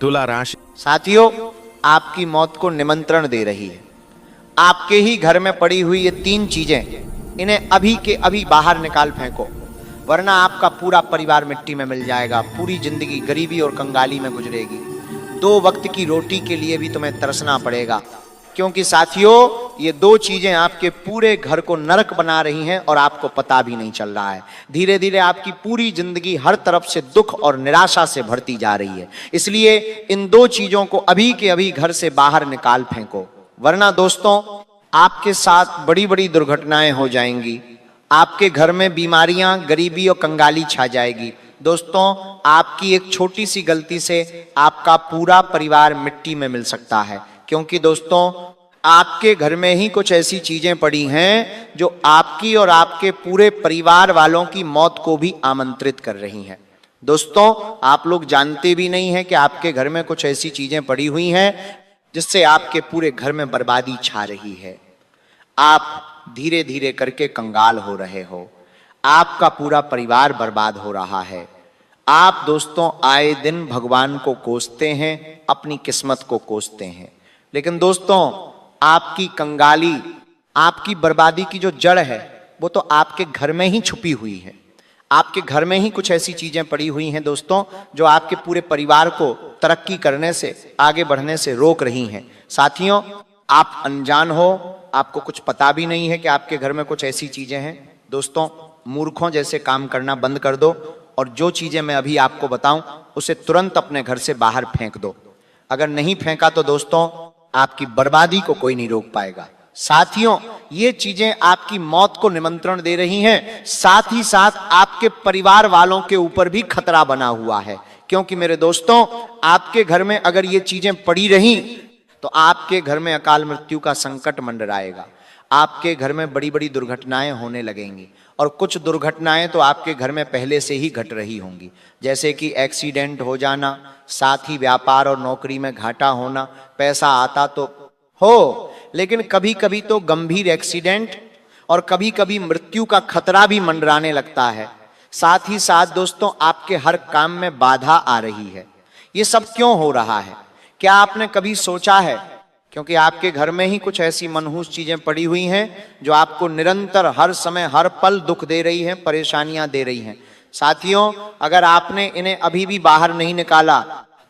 तुला राशि साथियों, आपकी मौत को निमंत्रण दे रही है। आपके ही घर में पड़ी हुई ये 3 चीजें, इन्हें अभी के अभी बाहर निकाल फेंको, वरना आपका पूरा परिवार मिट्टी में मिल जाएगा। पूरी जिंदगी गरीबी और कंगाली में गुजरेगी। 2 वक्त की रोटी के लिए भी तुम्हें तरसना पड़ेगा, क्योंकि साथियों ये 2 चीजें आपके पूरे घर को नरक बना रही हैं और आपको पता भी नहीं चल रहा है। धीरे धीरे आपकी पूरी जिंदगी हर तरफ से दुख और निराशा से भरती जा रही है। इसलिए इन 2 चीजों को अभी के अभी घर से बाहर निकाल फेंको, वरना दोस्तों आपके साथ बड़ी बड़ी दुर्घटनाएं हो जाएंगी। आपके घर में बीमारियां, गरीबी और कंगाली छा जाएगी। दोस्तों, आपकी एक छोटी सी गलती से आपका पूरा परिवार मिट्टी में मिल सकता है, क्योंकि दोस्तों आपके घर में ही कुछ ऐसी चीजें पड़ी हैं जो आपकी और आपके पूरे परिवार वालों की मौत को भी आमंत्रित कर रही हैं। दोस्तों, आप लोग जानते भी नहीं हैं कि आपके घर में कुछ ऐसी चीजें पड़ी हुई हैं जिससे आपके पूरे घर में बर्बादी छा रही है। आप धीरे धीरे करके कंगाल हो रहे हो, आपका पूरा परिवार बर्बाद हो रहा है। आप दोस्तों आए दिन भगवान को कोसते हैं, अपनी किस्मत को कोसते हैं, लेकिन दोस्तों आपकी कंगाली, आपकी बर्बादी की जो जड़ है वो तो आपके घर में ही छुपी हुई है। आपके घर में ही कुछ ऐसी चीजें पड़ी हुई हैं दोस्तों जो आपके पूरे परिवार को तरक्की करने से, आगे बढ़ने से रोक रही हैं। साथियों, आप अनजान हो, आपको कुछ पता भी नहीं है कि आपके घर में कुछ ऐसी चीजें हैं। दोस्तों, मूर्खों जैसे काम करना बंद कर दो और जो चीजें मैं अभी आपको बताऊं उसे तुरंत अपने घर से बाहर फेंक दो। अगर नहीं फेंका तो दोस्तों आपकी बर्बादी को कोई नहीं रोक पाएगा। साथियों, ये चीजें आपकी मौत को निमंत्रण दे रही हैं, साथ ही साथ आपके परिवार वालों के ऊपर भी खतरा बना हुआ है, क्योंकि मेरे दोस्तों आपके घर में अगर ये चीजें पड़ी रहीं तो आपके घर में अकाल मृत्यु का संकट मंडराएगा। आपके घर में बड़ी बड़ी दुर्घटनाएं होने लगेंगी, और कुछ दुर्घटनाएं तो आपके घर में पहले से ही घट रही होंगी, जैसे कि एक्सीडेंट हो जाना, साथ ही व्यापार और नौकरी में घाटा होना। पैसा आता तो हो, लेकिन कभी कभी तो गंभीर एक्सीडेंट और कभी कभी मृत्यु का खतरा भी मंडराने लगता है। साथ ही साथ दोस्तों आपके हर काम में बाधा आ रही है। ये सब क्यों हो रहा है? क्या आपने कभी सोचा है? क्योंकि आपके घर में ही कुछ ऐसी मनहूस चीजें पड़ी हुई हैं जो आपको निरंतर हर समय हर पल दुख दे रही हैं, परेशानियां दे रही हैं। साथियों, अगर आपने इन्हें अभी भी बाहर नहीं निकाला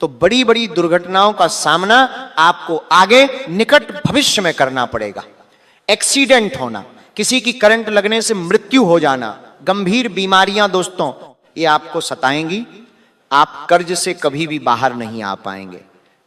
तो बड़ी बड़ी दुर्घटनाओं का सामना आपको आगे निकट भविष्य में करना पड़ेगा। एक्सीडेंट होना, किसी की करंट लगने से मृत्यु हो जाना, गंभीर बीमारियां दोस्तों ये आपको सताएंगी। आप कर्ज से कभी भी बाहर नहीं आ पाएंगे।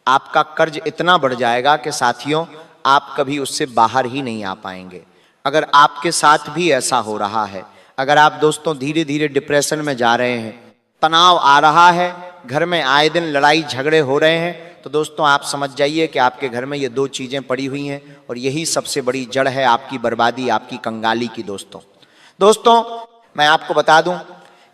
आपका कर्ज इतना बढ़ जाएगा कि साथियों आप कभी उससे बाहर ही नहीं आ पाएंगे। अगर आपके साथ भी ऐसा हो रहा है, अगर आप दोस्तों धीरे धीरे डिप्रेशन में जा रहे हैं, तनाव आ रहा है, घर में आए दिन लड़ाई झगड़े हो रहे हैं, तो दोस्तों आप समझ जाइए कि आपके घर में ये 2 चीजें पड़ी हुई हैं और यही सबसे बड़ी जड़ है आपकी बर्बादी, आपकी कंगाली की। दोस्तों मैं आपको बता दूं,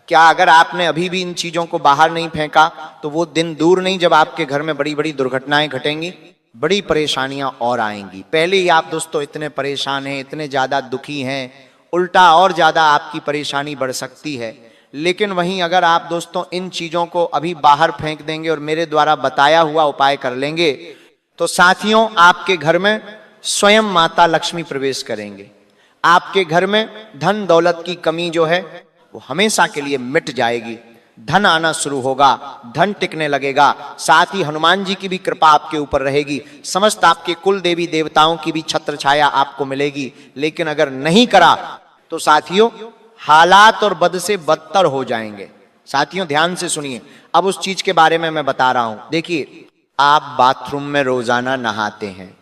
क्या अगर आपने अभी भी इन चीजों को बाहर नहीं फेंका तो वो दिन दूर नहीं जब आपके घर में बड़ी बड़ी दुर्घटनाएं घटेंगी, बड़ी परेशानियां और आएंगी। पहले ही आप दोस्तों इतने परेशान हैं, इतने ज्यादा दुखी हैं, उल्टा और ज्यादा आपकी परेशानी बढ़ सकती है। लेकिन वहीं अगर आप दोस्तों इन चीजों को अभी बाहर फेंक देंगे और मेरे द्वारा बताया हुआ उपाय कर लेंगे तो साथियों आपके घर में स्वयं माता लक्ष्मी प्रवेश करेंगे। आपके घर में धन दौलत की कमी जो है वो हमेशा के लिए मिट जाएगी। धन आना शुरू होगा, धन टिकने लगेगा। साथ ही हनुमान जी की भी कृपा आपके ऊपर रहेगी। समस्त आपके कुल देवी देवताओं की भी छत्र छाया आपको मिलेगी। लेकिन अगर नहीं करा तो साथियों हालात और बद से बदतर हो जाएंगे। साथियों ध्यान से सुनिए, अब उस चीज के बारे में मैं बता रहा हूं। देखिए, आप बाथरूम में रोजाना नहाते हैं।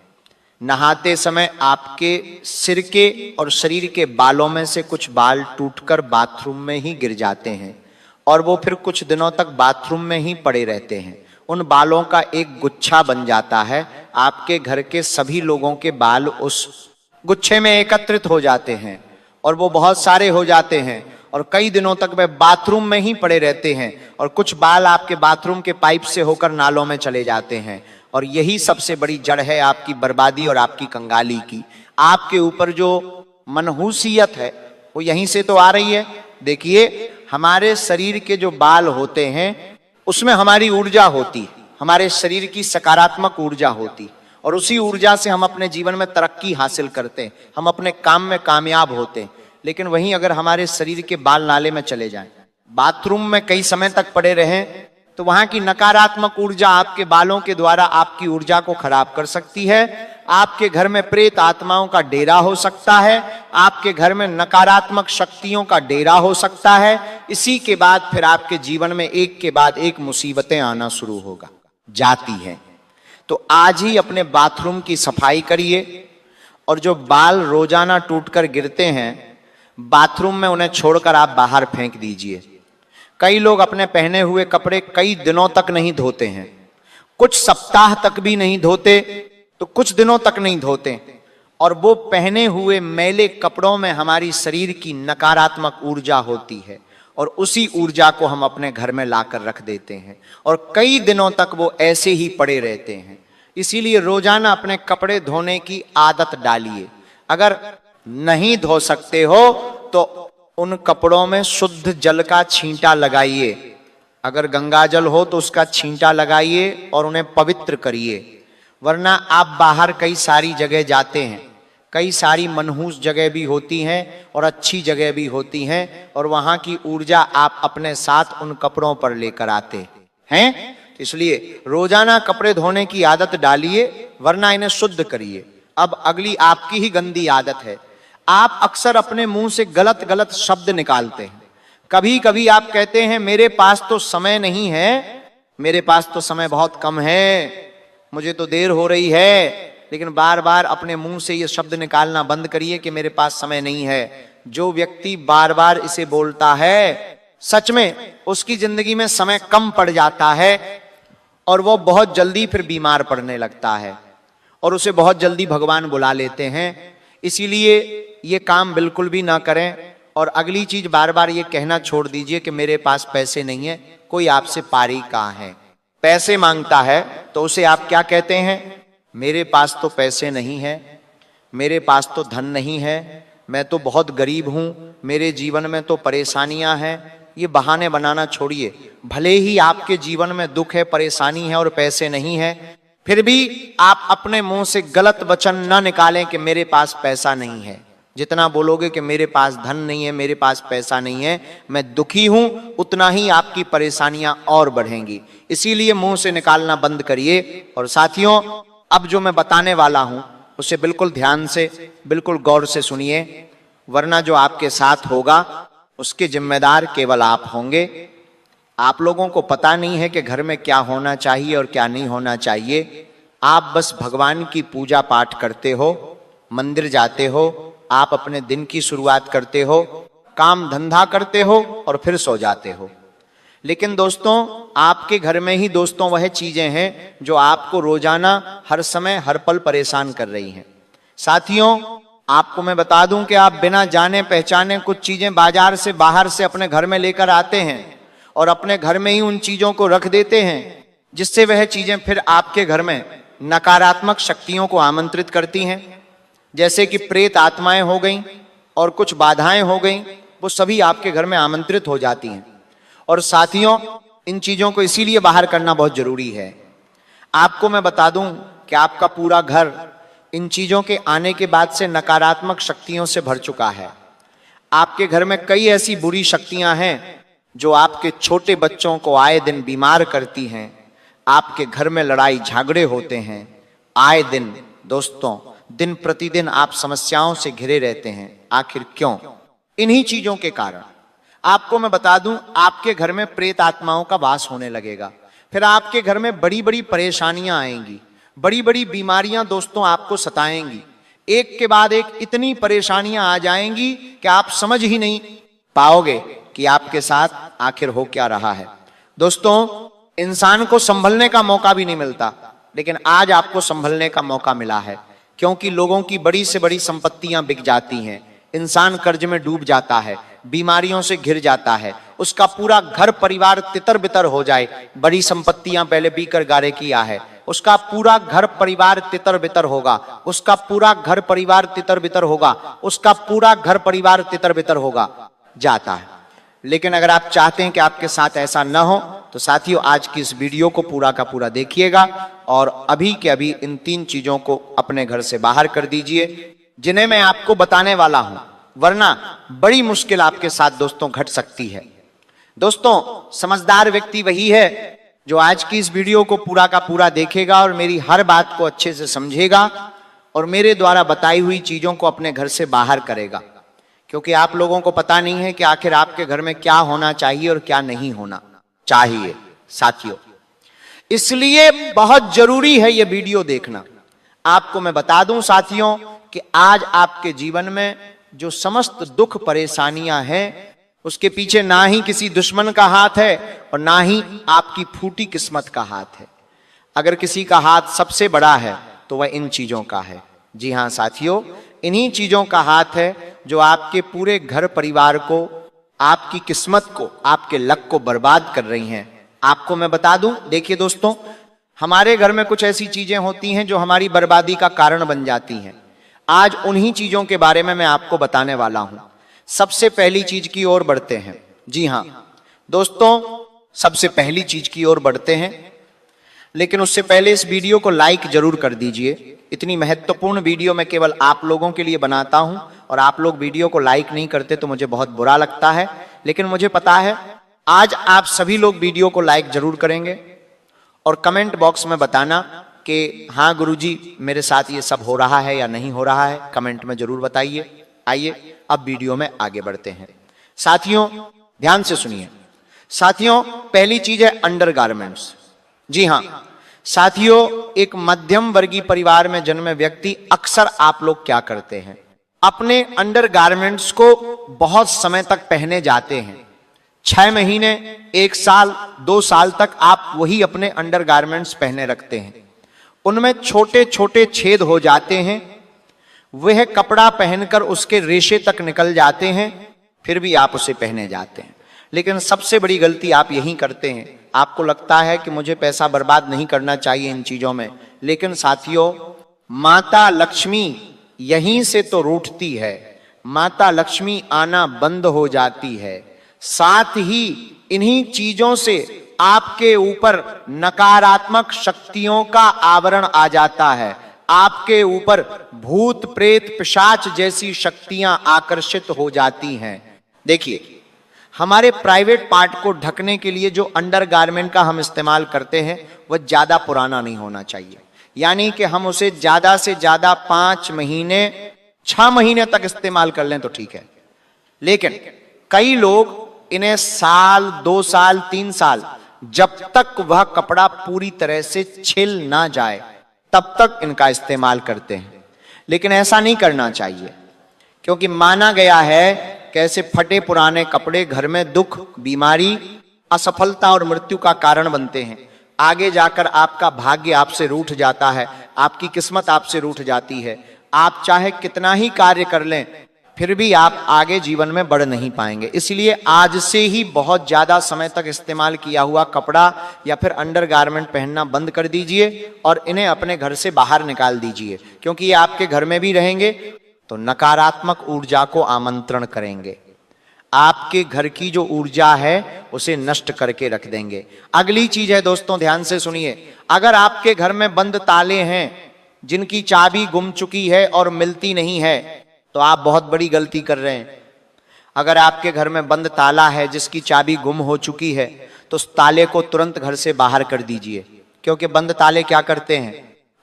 नहाते समय आपके सिर के और शरीर के बालों में से कुछ बाल टूटकर बाथरूम में ही गिर जाते हैं और वो फिर कुछ दिनों तक बाथरूम में ही पड़े रहते हैं। उन बालों का एक गुच्छा बन जाता है। आपके घर के सभी लोगों के बाल उस गुच्छे में एकत्रित हो जाते हैं और वो बहुत सारे हो जाते हैं और कई दिनों तक वे बाथरूम में ही पड़े रहते हैं और कुछ बाल आपके बाथरूम के पाइप से होकर नालों में चले जाते हैं। और यही सबसे बड़ी जड़ है आपकी बर्बादी और आपकी कंगाली की। आपके ऊपर जो मनहूसियत है वो यहीं से तो आ रही है। देखिए, हमारे शरीर के जो बाल होते हैं उसमें हमारी ऊर्जा होती है, हमारे शरीर की सकारात्मक ऊर्जा होती, और उसी ऊर्जा से हम अपने जीवन में तरक्की हासिल करते हैं, हम अपने काम में कामयाब होते हैं। लेकिन वहीं अगर हमारे शरीर के बाल नाले में चले जाएं, बाथरूम में कई समय तक पड़े रहें, तो वहां की नकारात्मक ऊर्जा आपके बालों के द्वारा आपकी ऊर्जा को खराब कर सकती है। आपके घर में प्रेत आत्माओं का डेरा हो सकता है, आपके घर में नकारात्मक शक्तियों का डेरा हो सकता है। इसी के बाद फिर आपके जीवन में एक के बाद एक मुसीबतें आना शुरू होगा जाती हैं। तो आज ही अपने बाथरूम की सफाई करिए, और जो बाल रोजाना टूटकर गिरते हैं बाथरूम में, उन्हें छोड़कर आप बाहर फेंक दीजिए। कई लोग अपने पहने हुए कपड़े कई दिनों तक नहीं धोते हैं, कुछ सप्ताह तक भी नहीं धोते, तो कुछ दिनों तक नहीं धोते, और वो पहने हुए मैले कपड़ों में हमारी शरीर की नकारात्मक ऊर्जा होती है, और उसी ऊर्जा को हम अपने घर में लाकर रख देते हैं, और कई दिनों तक वो ऐसे ही पड़े रहते हैं। इसीलिए रोजाना अपने कपड़े धोने की आदत डालिए। अगर नहीं धो सकते हो तो उन कपड़ों में शुद्ध जल का छींटा लगाइए। अगर गंगा जल हो तो उसका छींटा लगाइए और उन्हें पवित्र करिए। वरना आप बाहर कई सारी जगह जाते हैं, कई सारी मनहूस जगह भी होती हैं और अच्छी जगह भी होती हैं, और वहां की ऊर्जा आप अपने साथ उन कपड़ों पर लेकर आते हैं। इसलिए रोजाना कपड़े धोने की आदत डालिए, वरना इन्हें शुद्ध करिए। अब अगली आपकी ही गंदी आदत है, आप अक्सर अपने मुंह से गलत गलत शब्द निकालते हैं। कभी कभी आप कहते हैं मेरे पास तो समय नहीं है, मेरे पास तो समय बहुत कम है, मुझे तो देर हो रही है। लेकिन बार बार अपने मुंह से ये शब्द निकालना बंद करिए कि मेरे पास समय नहीं है। जो व्यक्ति बार बार इसे बोलता है, सच में उसकी जिंदगी में समय कम पड़ जाता है, और वो बहुत जल्दी फिर बीमार पड़ने लगता है, और उसे बहुत जल्दी भगवान बुला लेते हैं। इसीलिए ये काम बिल्कुल भी ना करें। और अगली चीज, बार बार ये कहना छोड़ दीजिए कि मेरे पास पैसे नहीं है। कोई आपसे पारी कहाँ है, पैसे मांगता है तो उसे आप क्या कहते हैं? मेरे पास तो पैसे नहीं है, मेरे पास तो धन नहीं है, मैं तो बहुत गरीब हूं, मेरे जीवन में तो परेशानियां हैं। ये बहाने बनाना छोड़िए। भले ही आपके जीवन में दुख है, परेशानी है और पैसे नहीं है, फिर भी आप अपने मुंह से गलत वचन न निकालें कि मेरे पास पैसा नहीं है। जितना बोलोगे कि मेरे पास धन नहीं है, मेरे पास पैसा नहीं है, मैं दुखी हूं, उतना ही आपकी परेशानियां और बढ़ेंगी। इसीलिए मुंह से निकालना बंद करिए। और साथियों, अब जो मैं बताने वाला हूं उसे बिल्कुल ध्यान से, बिल्कुल गौर से सुनिए, वरना जो आपके साथ होगा उसके जिम्मेदार केवल आप होंगे। आप लोगों को पता नहीं है कि घर में क्या होना चाहिए और क्या नहीं होना चाहिए। आप बस भगवान की पूजा पाठ करते हो, मंदिर जाते हो, आप अपने दिन की शुरुआत करते हो, काम धंधा करते हो और फिर सो जाते हो। लेकिन दोस्तों, आपके घर में ही दोस्तों वह चीजें हैं जो आपको रोजाना, हर समय, हर पल परेशान कर रही हैं। साथियों, आपको मैं बता दूं कि आप बिना जाने पहचाने कुछ चीजें बाजार से, बाहर से अपने घर में लेकर आते हैं और अपने घर में ही उन चीजों को रख देते हैं, जिससे वह चीजें फिर आपके घर में नकारात्मक शक्तियों को आमंत्रित करती हैं। जैसे कि प्रेत आत्माएं हो गईं और कुछ बाधाएं हो गईं, वो सभी आपके घर में आमंत्रित हो जाती हैं। और साथियों, इन चीजों को इसीलिए बाहर करना बहुत जरूरी है। आपको मैं बता दूं कि आपका पूरा घर इन चीजों के आने के बाद से नकारात्मक शक्तियों से भर चुका है। आपके घर में कई ऐसी बुरी शक्तियां हैं जो आपके छोटे बच्चों को आए दिन बीमार करती हैं। आपके घर में लड़ाई झगड़े होते हैं आए दिन। दोस्तों, दिन प्रतिदिन आप समस्याओं से घिरे रहते हैं। आखिर क्यों? इन्हीं चीजों के कारण। आपको मैं बता दूं, आपके घर में प्रेत आत्माओं का वास होने लगेगा। फिर आपके घर में बड़ी बड़ी परेशानियां आएंगी, बड़ी बड़ी बीमारियां दोस्तों आपको सताएंगी। एक के बाद एक इतनी परेशानियां आ जाएंगी कि आप समझ ही नहीं पाओगे कि आपके साथ आखिर हो क्या रहा है। दोस्तों, इंसान को संभलने का मौका भी नहीं मिलता, लेकिन आज आपको संभलने का मौका मिला है। क्योंकि लोगों की बड़ी से बड़ी संपत्तियां बिक जाती हैं, इंसान कर्ज में डूब जाता है, बीमारियों से घिर जाता है, उसका पूरा घर परिवार तितर बितर हो जाए। बड़ी संपत्तियां पहले पीकर गारे किया है, उसका पूरा घर परिवार तितर बितर होगा, उसका पूरा घर परिवार तितर बितर होगा, उसका पूरा घर परिवार तितर बितर होगा जाता है। लेकिन अगर आप चाहते हैं कि आपके साथ ऐसा न हो तो साथियों आज की इस वीडियो को पूरा का पूरा देखिएगा और अभी के अभी इन 3 चीजों को अपने घर से बाहर कर दीजिए जिन्हें मैं आपको बताने वाला हूं, वरना बड़ी मुश्किल आपके साथ दोस्तों घट सकती है। दोस्तों, समझदार व्यक्ति वही है जो आज की इस वीडियो को पूरा का पूरा देखेगा और मेरी हर बात को अच्छे से समझेगा और मेरे द्वारा बताई हुई चीजों को अपने घर से बाहर करेगा, क्योंकि आप लोगों को पता नहीं है कि आखिर आपके घर में क्या होना चाहिए और क्या नहीं होना चाहिए साथियों। इसलिए बहुत जरूरी है ये वीडियो देखना। आपको मैं बता दूं साथियों कि आज आपके जीवन में जो समस्त दुख परेशानियां हैं उसके पीछे ना ही किसी दुश्मन का हाथ है और ना ही आपकी फूटी किस्मत का हाथ है। अगर किसी का हाथ सबसे बड़ा है तो वह इन चीजों का है। जी हां साथियों, इन्हीं चीजों का हाथ है जो आपके पूरे घर परिवार को, आपकी किस्मत को, आपके लक को बर्बाद कर रही हैं। आपको मैं बता दूं, देखिए दोस्तों, हमारे घर में कुछ ऐसी चीजें होती हैं जो हमारी बर्बादी का कारण बन जाती हैं। आज उन्हीं चीजों के बारे में मैं आपको बताने वाला हूं। सबसे पहली चीज की ओर बढ़ते हैं। जी हां दोस्तों, सबसे पहली चीज की ओर बढ़ते हैं, लेकिन उससे पहले इस वीडियो को लाइक जरूर कर दीजिए। इतनी महत्वपूर्ण वीडियो मैं केवल आप लोगों के लिए बनाता हूं और आप लोग वीडियो को लाइक नहीं करते तो मुझे बहुत बुरा लगता है, लेकिन मुझे पता है आज आप सभी लोग वीडियो को लाइक जरूर करेंगे और कमेंट बॉक्स में बताना कि हाँ गुरुजी मेरे साथ ये सब हो रहा है या नहीं हो रहा है, कमेंट में जरूर बताइए। आइए अब वीडियो में आगे बढ़ते हैं। साथियों ध्यान से सुनिए। साथियों पहली चीज है अंडरगारमेंट्स। जी हां साथियों, एक मध्यम वर्गीय परिवार में जन्मे व्यक्ति अक्सर आप लोग क्या करते हैं, अपने अंडरगारमेंट्स को बहुत समय तक पहने जाते हैं। 6 महीने, 1 साल, 2 साल तक आप वही अपने अंडरगारमेंट्स पहने रखते हैं। उनमें छोटे छोटे छेद हो जाते हैं, वह कपड़ा पहनकर उसके रेशे तक निकल जाते हैं, फिर भी आप उसे पहने जाते हैं। लेकिन सबसे बड़ी गलती आप यही करते हैं। आपको लगता है कि मुझे पैसा बर्बाद नहीं करना चाहिए इन चीजों में, लेकिन साथियों माता लक्ष्मी यहीं से तो रूठती है। माता लक्ष्मी आना बंद हो जाती है। साथ ही इन्हीं चीजों से आपके ऊपर नकारात्मक शक्तियों का आवरण आ जाता है। आपके ऊपर भूत प्रेत पिशाच जैसी शक्तियां आकर्षित हो जाती हैं। देखिए, हमारे प्राइवेट पार्ट को ढकने के लिए जो अंडरगारमेंट का हम इस्तेमाल करते हैं वह ज्यादा पुराना नहीं होना चाहिए। यानी कि हम उसे ज्यादा से ज्यादा 5 महीने, 6 महीने तक इस्तेमाल कर लें तो ठीक है, लेकिन कई लोग इन्हें साल, 2 साल, 3 साल, जब तक वह कपड़ा पूरी तरह से छिल ना जाए तब तक इनका इस्तेमाल करते हैं। लेकिन ऐसा नहीं करना चाहिए, क्योंकि माना गया है कि ऐसे फटे पुराने कपड़े घर में दुख, बीमारी, असफलता और मृत्यु का कारण बनते हैं। आगे जाकर आपका भाग्य आपसे रूठ जाता है, आपकी किस्मत आपसे रूठ जाती है। आप चाहे कितना ही कार्य कर लें फिर भी आप आगे जीवन में बढ़ नहीं पाएंगे। इसलिए आज से ही बहुत ज्यादा समय तक इस्तेमाल किया हुआ कपड़ा या फिर अंडरगारमेंट पहनना बंद कर दीजिए और इन्हें अपने घर से बाहर निकाल दीजिए, क्योंकि ये आपके घर में भी रहेंगे तो नकारात्मक ऊर्जा को आमंत्रण करेंगे। आपके घर की जो ऊर्जा है उसे नष्ट करके रख देंगे। अगली चीज है दोस्तों, ध्यान से सुनिए। अगर आपके घर में बंद ताले हैं जिनकी चाबी गुम चुकी है और मिलती नहीं है तो आप बहुत बड़ी गलती कर रहे हैं। अगर आपके घर में बंद ताला है जिसकी चाबी गुम हो चुकी है तो उस ताले को तुरंत घर से बाहर कर दीजिए, क्योंकि बंद ताले क्या करते हैं,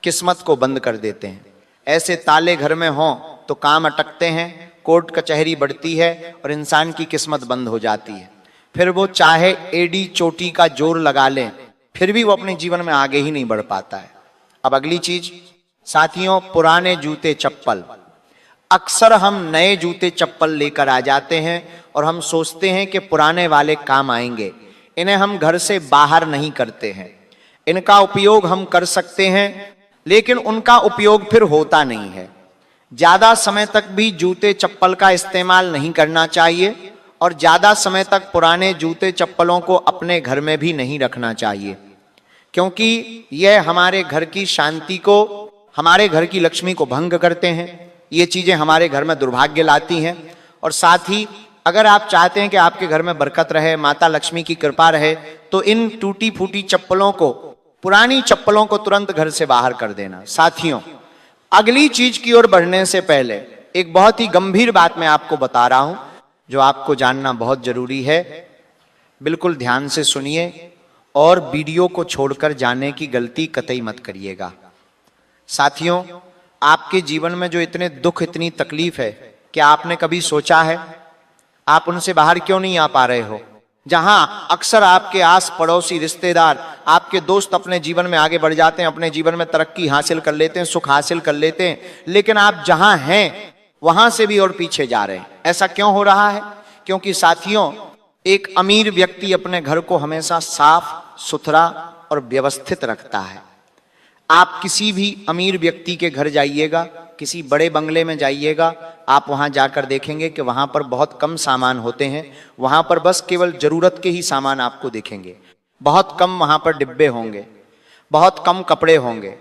किस्मत को बंद कर देते हैं। ऐसे ताले घर में हों तो काम अटकते हैं, कोर्ट कचहरी बढ़ती है और इंसान की किस्मत बंद हो जाती है। फिर वो चाहे एडी चोटी का जोर लगा ले फिर भी वो अपने जीवन में आगे ही नहीं बढ़ पाता है। अब अगली चीज साथियों, पुराने जूते चप्पल। अक्सर हम नए जूते चप्पल लेकर आ जाते हैं और हम सोचते हैं कि पुराने वाले काम आएंगे। इन्हें हम घर से बाहर नहीं करते हैं। इनका उपयोग हम कर सकते हैं लेकिन उनका उपयोग फिर होता नहीं है। ज्यादा समय तक भी जूते चप्पल का इस्तेमाल नहीं करना चाहिए और ज्यादा समय तक पुराने जूते चप्पलों को अपने घर में भी नहीं रखना चाहिए, क्योंकि यह हमारे घर की शांति को, हमारे घर की लक्ष्मी को भंग करते हैं। ये चीजें हमारे घर में दुर्भाग्य लाती हैं और साथ ही अगर आप चाहते हैं कि आपके घर में बरकत रहे, माता लक्ष्मी की कृपा रहे, तो इन टूटी फूटी चप्पलों को, पुरानी चप्पलों को तुरंत घर से बाहर कर देना। साथियों, अगली चीज की ओर बढ़ने से पहले एक बहुत ही गंभीर बात मैं आपको बता रहा हूं, जो आपको जानना बहुत जरूरी है। बिल्कुल ध्यान से सुनिए और वीडियो को छोड़कर जाने की गलती कतई मत करिएगा। साथियों, आपके जीवन में जो इतने दुख, इतनी तकलीफ है, क्या आपने कभी सोचा है आप उनसे बाहर क्यों नहीं आ पा रहे हो? जहां अक्सर आपके आस पड़ोसी, रिश्तेदार, आपके दोस्त अपने जीवन में आगे बढ़ जाते हैं, अपने जीवन में तरक्की हासिल कर लेते हैं, सुख हासिल कर लेते हैं, लेकिन आप जहां हैं वहां से भी और पीछे जा रहे हैं। ऐसा क्यों हो रहा है? क्योंकि साथियों, एक अमीर व्यक्ति अपने घर को हमेशा साफ सुथरा और व्यवस्थित रखता है। आप किसी भी अमीर व्यक्ति के घर जाइएगा, किसी बड़े बंगले में जाइएगा, आप वहां जाकर देखेंगे कि वहां पर बहुत कम सामान होते हैं। वहां पर बस केवल जरूरत के ही सामान आपको दिखेंगे। बहुत कम वहां पर डिब्बे होंगे, बहुत कम कपड़े होंगे,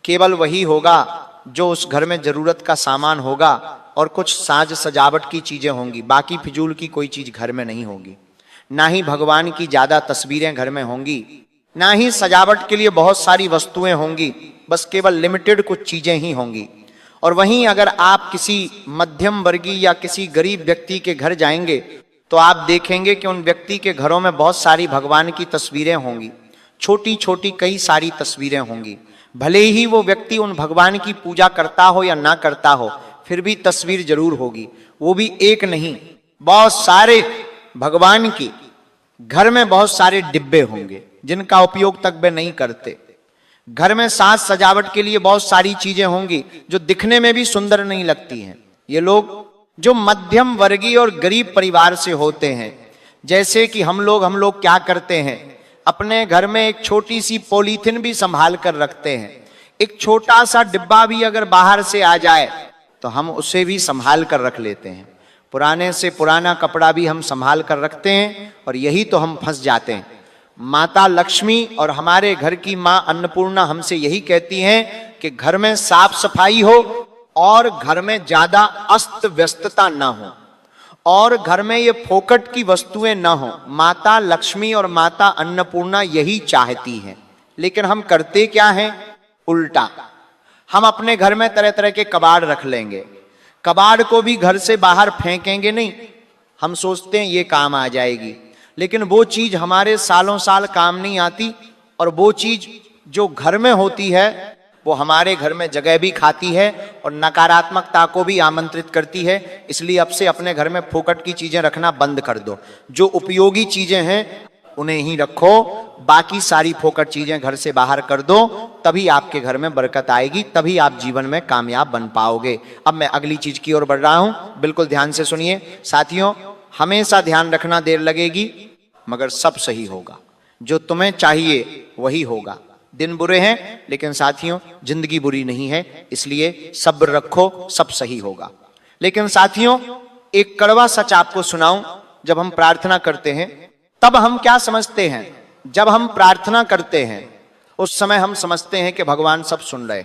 केवल वही होगा जो उस घर में जरूरत का सामान होगा, और कुछ साज सजावट की चीजें होंगी। बाकी फिजूल की कोई चीज घर में नहीं होगी। ना ही भगवान की ज्यादा तस्वीरें घर में होंगी, ना ही सजावट के लिए बहुत सारी वस्तुएं होंगी। बस केवल लिमिटेड कुछ चीजें ही होंगी। और वहीं अगर आप किसी मध्यम वर्गीय या किसी गरीब व्यक्ति के घर जाएंगे तो आप देखेंगे कि उन व्यक्ति के घरों में बहुत सारी भगवान की तस्वीरें होंगी, छोटी छोटी कई सारी तस्वीरें होंगी। भले ही वो व्यक्ति उन भगवान की पूजा करता हो या ना करता हो, फिर भी तस्वीर जरूर होगी। वो भी एक नहीं, बहुत सारे भगवान की। घर में बहुत सारे डिब्बे होंगे जिनका उपयोग तक वे नहीं करते। घर में साज सजावट के लिए बहुत सारी चीजें होंगी जो दिखने में भी सुंदर नहीं लगती हैं। ये लोग जो मध्यम वर्गीय और गरीब परिवार से होते हैं, जैसे कि हम लोग क्या करते हैं, अपने घर में एक छोटी सी पॉलीथिन भी संभाल कर रखते हैं। एक छोटा सा डिब्बा भी अगर बाहर से आ जाए तो हम उसे भी संभाल कर रख लेते हैं। पुराने से पुराना कपड़ा भी हम संभाल कर रखते हैं, और यही तो हम फंस जाते हैं। माता लक्ष्मी और हमारे घर की मां अन्नपूर्णा हमसे यही कहती हैं कि घर में साफ सफाई हो और घर में ज्यादा अस्त व्यस्तता ना हो, और घर में ये फोकट की वस्तुएं ना हो। माता लक्ष्मी और माता अन्नपूर्णा यही चाहती हैं। लेकिन हम करते क्या हैं? उल्टा। हम अपने घर में तरह तरह के कबाड़ रख लेंगे। कबाड़ को भी घर से बाहर फेंकेंगे नहीं, हम सोचते हैं ये काम आ जाएगी, लेकिन वो चीज हमारे सालों साल काम नहीं आती। और वो चीज जो घर में होती है वो हमारे घर में जगह भी खाती है और नकारात्मकता को भी आमंत्रित करती है। इसलिए अब से अपने घर में फोकट की चीजें रखना बंद कर दो। जो उपयोगी चीजें हैं उन्हें ही रखो, बाकी सारी फोकट चीजें घर से बाहर कर दो। तभी आपके घर में बरकत आएगी, तभी आप जीवन में कामयाब बन पाओगे। अब मैं अगली चीज की ओर बढ़ रहा हूं, बिल्कुल ध्यान से सुनिए। साथियों, हमेशा ध्यान रखना, देर लगेगी मगर सब सही होगा। जो तुम्हें चाहिए वही होगा। दिन बुरे हैं लेकिन साथियों जिंदगी बुरी नहीं है, इसलिए सब्र रखो, सब सही होगा। लेकिन साथियों, एक कड़वा सच आपको सुनाऊं। जब हम प्रार्थना करते हैं तब हम क्या समझते हैं? जब हम प्रार्थना करते हैं उस समय हम समझते हैं कि भगवान सब सुन रहे।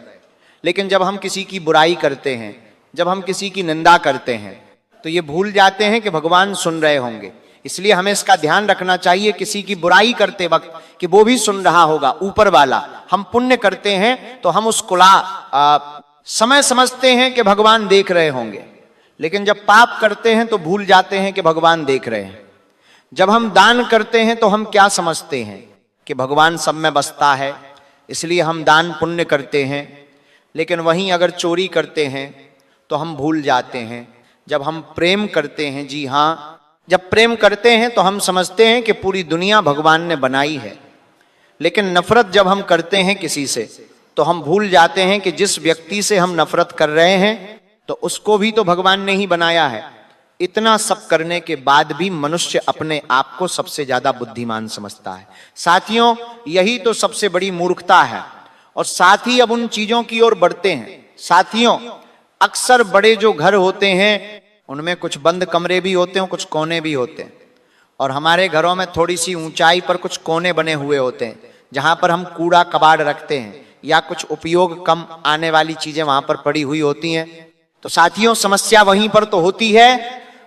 लेकिन जब हम किसी की बुराई करते हैं, जब हम किसी की निंदा करते हैं, तो ये भूल जाते हैं कि भगवान सुन रहे होंगे। इसलिए हमें इसका ध्यान रखना चाहिए किसी की बुराई करते वक्त कि वो भी सुन रहा होगा, ऊपर वाला। हम पुण्य करते हैं तो हम उसको समय समझते हैं कि भगवान देख रहे होंगे, लेकिन जब पाप करते हैं तो भूल जाते हैं कि भगवान देख रहे हैं। जब हम दान करते हैं तो हम क्या समझते हैं कि भगवान सब में बसता है, इसलिए हम दान पुण्य करते हैं। लेकिन वहीं अगर चोरी करते हैं तो हम भूल जाते हैं। जब हम प्रेम करते हैं, जी हाँ, जब प्रेम करते हैं तो हम समझते हैं कि पूरी दुनिया भगवान ने बनाई है। लेकिन नफरत जब हम करते हैं किसी से तो हम भूल जाते हैं कि जिस व्यक्ति से हम नफरत कर रहे हैं तो उसको भी तो भगवान ने ही बनाया है। इतना सब करने के बाद भी मनुष्य अपने आप को सबसे ज्यादा बुद्धिमान समझता है। साथियों, यही तो सबसे बड़ी मूर्खता है। और साथ ही अब उन चीजों की ओर बढ़ते हैं। साथियों, अक्सर बड़े जो घर होते हैं उनमें कुछ बंद कमरे भी होते हैं, कुछ कोने भी होते हैं। और हमारे घरों में थोड़ी सी ऊंचाई पर कुछ कोने बने हुए होते हैं जहां पर हम कूड़ा कबाड़ रखते हैं या कुछ उपयोग कम आने वाली चीजें वहां पर पड़ी हुई होती हैं। तो साथियों, समस्या वहीं पर तो होती है।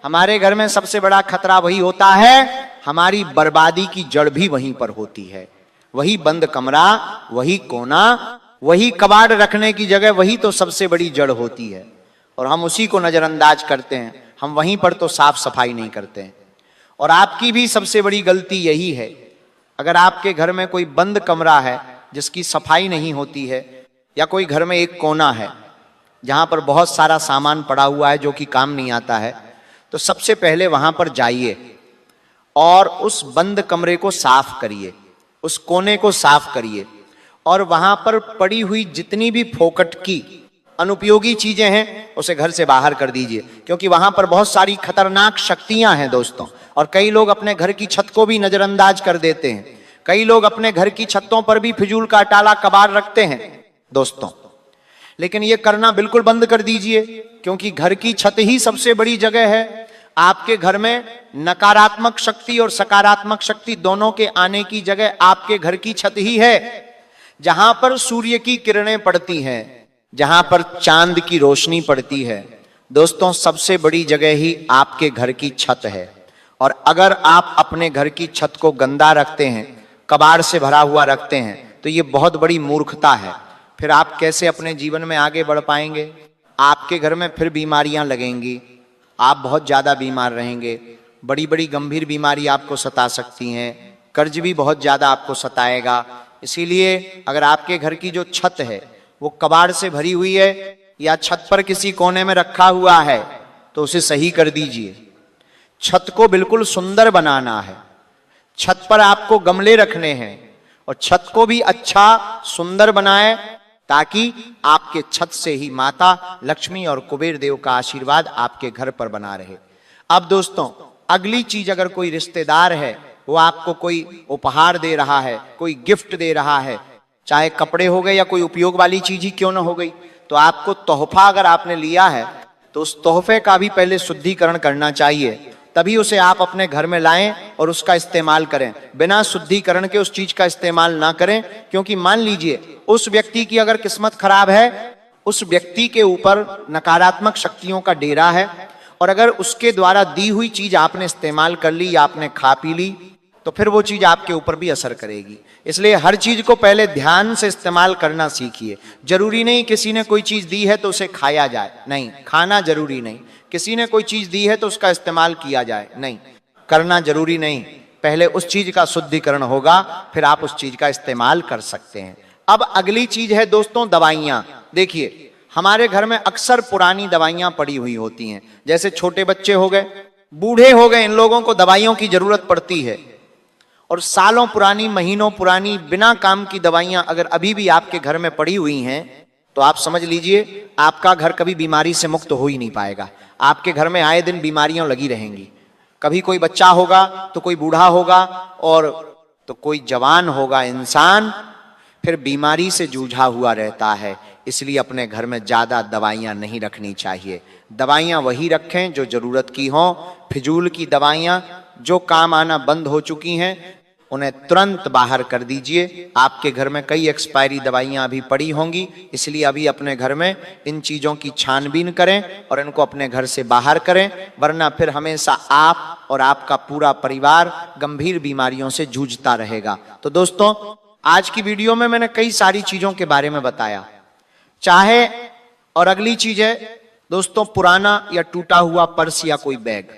हमारे घर में सबसे बड़ा खतरा वही होता है, हमारी बर्बादी की जड़ भी वहीं पर होती है। वही बंद कमरा, वही कोना, वही कबाड़ रखने की जगह, वही तो सबसे बड़ी जड़ होती है। और हम उसी को नजरअंदाज करते हैं, हम वहीं पर तो साफ सफाई नहीं करते हैं। और आपकी भी सबसे बड़ी गलती यही है, अगर आपके घर में कोई बंद कमरा है जिसकी सफाई नहीं होती है, या कोई घर में एक कोना है जहां पर बहुत सारा सामान पड़ा हुआ है जो कि काम नहीं आता है, तो सबसे पहले वहां पर जाइए और उस बंद कमरे को साफ करिए, उस कोने को साफ करिए, और वहां पर पड़ी हुई जितनी भी फोकट की अनुपयोगी चीजें हैं उसे घर से बाहर कर दीजिए, क्योंकि वहां पर बहुत सारी खतरनाक शक्तियां हैं दोस्तों। और कई लोग अपने घर की छत को भी नजरअंदाज कर देते हैं, कई लोग अपने घर की छतों पर भी फिजूल का टाला कबाड़ रखते हैं दोस्तों। लेकिन ये करना बिल्कुल बंद कर दीजिए, क्योंकि घर की छत ही सबसे बड़ी जगह है। आपके घर में नकारात्मक शक्ति और सकारात्मक शक्ति दोनों के आने की जगह आपके घर की छत ही है, जहां पर सूर्य की किरणें पड़ती हैं, जहां पर चांद की रोशनी पड़ती है। दोस्तों, सबसे बड़ी जगह ही आपके घर की छत है। और अगर आप अपने घर की छत को गंदा रखते हैं, कबाड़ से भरा हुआ रखते हैं, तो ये बहुत बड़ी मूर्खता है। फिर आप कैसे अपने जीवन में आगे बढ़ पाएंगे? आपके घर में फिर बीमारियां लगेंगी, आप बहुत ज्यादा बीमार रहेंगे, बड़ी बड़ी गंभीर बीमारी आपको सता सकती हैं, कर्ज भी बहुत ज्यादा आपको सताएगा। इसीलिए अगर आपके घर की जो छत है वो कबाड़ से भरी हुई है या छत पर किसी कोने में रखा हुआ है, तो उसे सही कर दीजिए। छत को बिल्कुल सुंदर बनाना है, छत पर आपको गमले रखने हैं और छत को भी अच्छा सुंदर बनाए, ताकि आपके छत से ही माता लक्ष्मी और कुबेर देव का आशीर्वाद आपके घर पर बना रहे। अब दोस्तों, अगली चीज, अगर कोई रिश्तेदार है वो आपको कोई उपहार दे रहा है, कोई गिफ्ट दे रहा है, चाहे कपड़े हो गए या कोई उपयोग वाली चीज ही क्यों ना हो गई, तो आपको तोहफा अगर आपने लिया है तो उस तोहफे का भी पहले शुद्धिकरण करना चाहिए, तभी उसे आप अपने घर में लाएं और उसका इस्तेमाल करें। बिना शुद्धिकरण के उस चीज का इस्तेमाल ना करें, क्योंकि मान लीजिए उस व्यक्ति की अगर किस्मत खराब है, उस व्यक्ति के ऊपर नकारात्मक शक्तियों का डेरा है, और अगर उसके द्वारा दी हुई चीज आपने इस्तेमाल कर ली या आपने खा पी ली, तो फिर वो चीज आपके ऊपर भी असर करेगी। इसलिए हर चीज को पहले ध्यान से इस्तेमाल करना सीखिए। जरूरी नहीं किसी ने कोई चीज दी है तो उसे खाया जाए, नहीं, खाना जरूरी नहीं। किसी ने कोई चीज दी है तो उसका इस्तेमाल किया जाए, नहीं, करना जरूरी नहीं। पहले उस चीज का शुद्धिकरण होगा, फिर आप उस चीज का इस्तेमाल कर सकते हैं। अब अगली चीज है दोस्तों, दवाइयां। देखिए, हमारे घर में अक्सर पुरानी दवाइयां पड़ी हुई होती हैं, जैसे छोटे बच्चे हो गए, बूढ़े हो गए, इन लोगों को दवाइयों की जरूरत पड़ती है। और सालों पुरानी, महीनों पुरानी, बिना काम की दवाइयां अगर अभी भी आपके घर में पड़ी हुई हैं, तो आप समझ लीजिए आपका घर कभी बीमारी से मुक्त हो ही नहीं पाएगा। आपके घर में आए दिन बीमारियां लगी रहेंगी। कभी कोई बच्चा होगा तो कोई बूढ़ा होगा और तो कोई जवान होगा इंसान, फिर बीमारी से जूझा हुआ रहता है। इसलिए अपने घर में ज्यादा दवाइयां नहीं रखनी चाहिए। दवाइयां वही रखें जो जरूरत की हों। फिजूल की दवाइयां जो काम आना बंद हो चुकी हैं, उन्हें तुरंत बाहर कर दीजिए। आपके घर में कई एक्सपायरी दवाइयां अभी पड़ी होंगी, इसलिए अभी अपने घर में इन चीजों की छानबीन करें और इनको अपने घर से बाहर करें, वरना फिर हमेशा आप और आपका पूरा परिवार गंभीर बीमारियों से जूझता रहेगा। तो दोस्तों, आज की वीडियो में मैंने कई सारी चीजों के बारे में बताया। चाहे, और अगली चीज है दोस्तों, पुराना या टूटा हुआ पर्स या कोई बैग।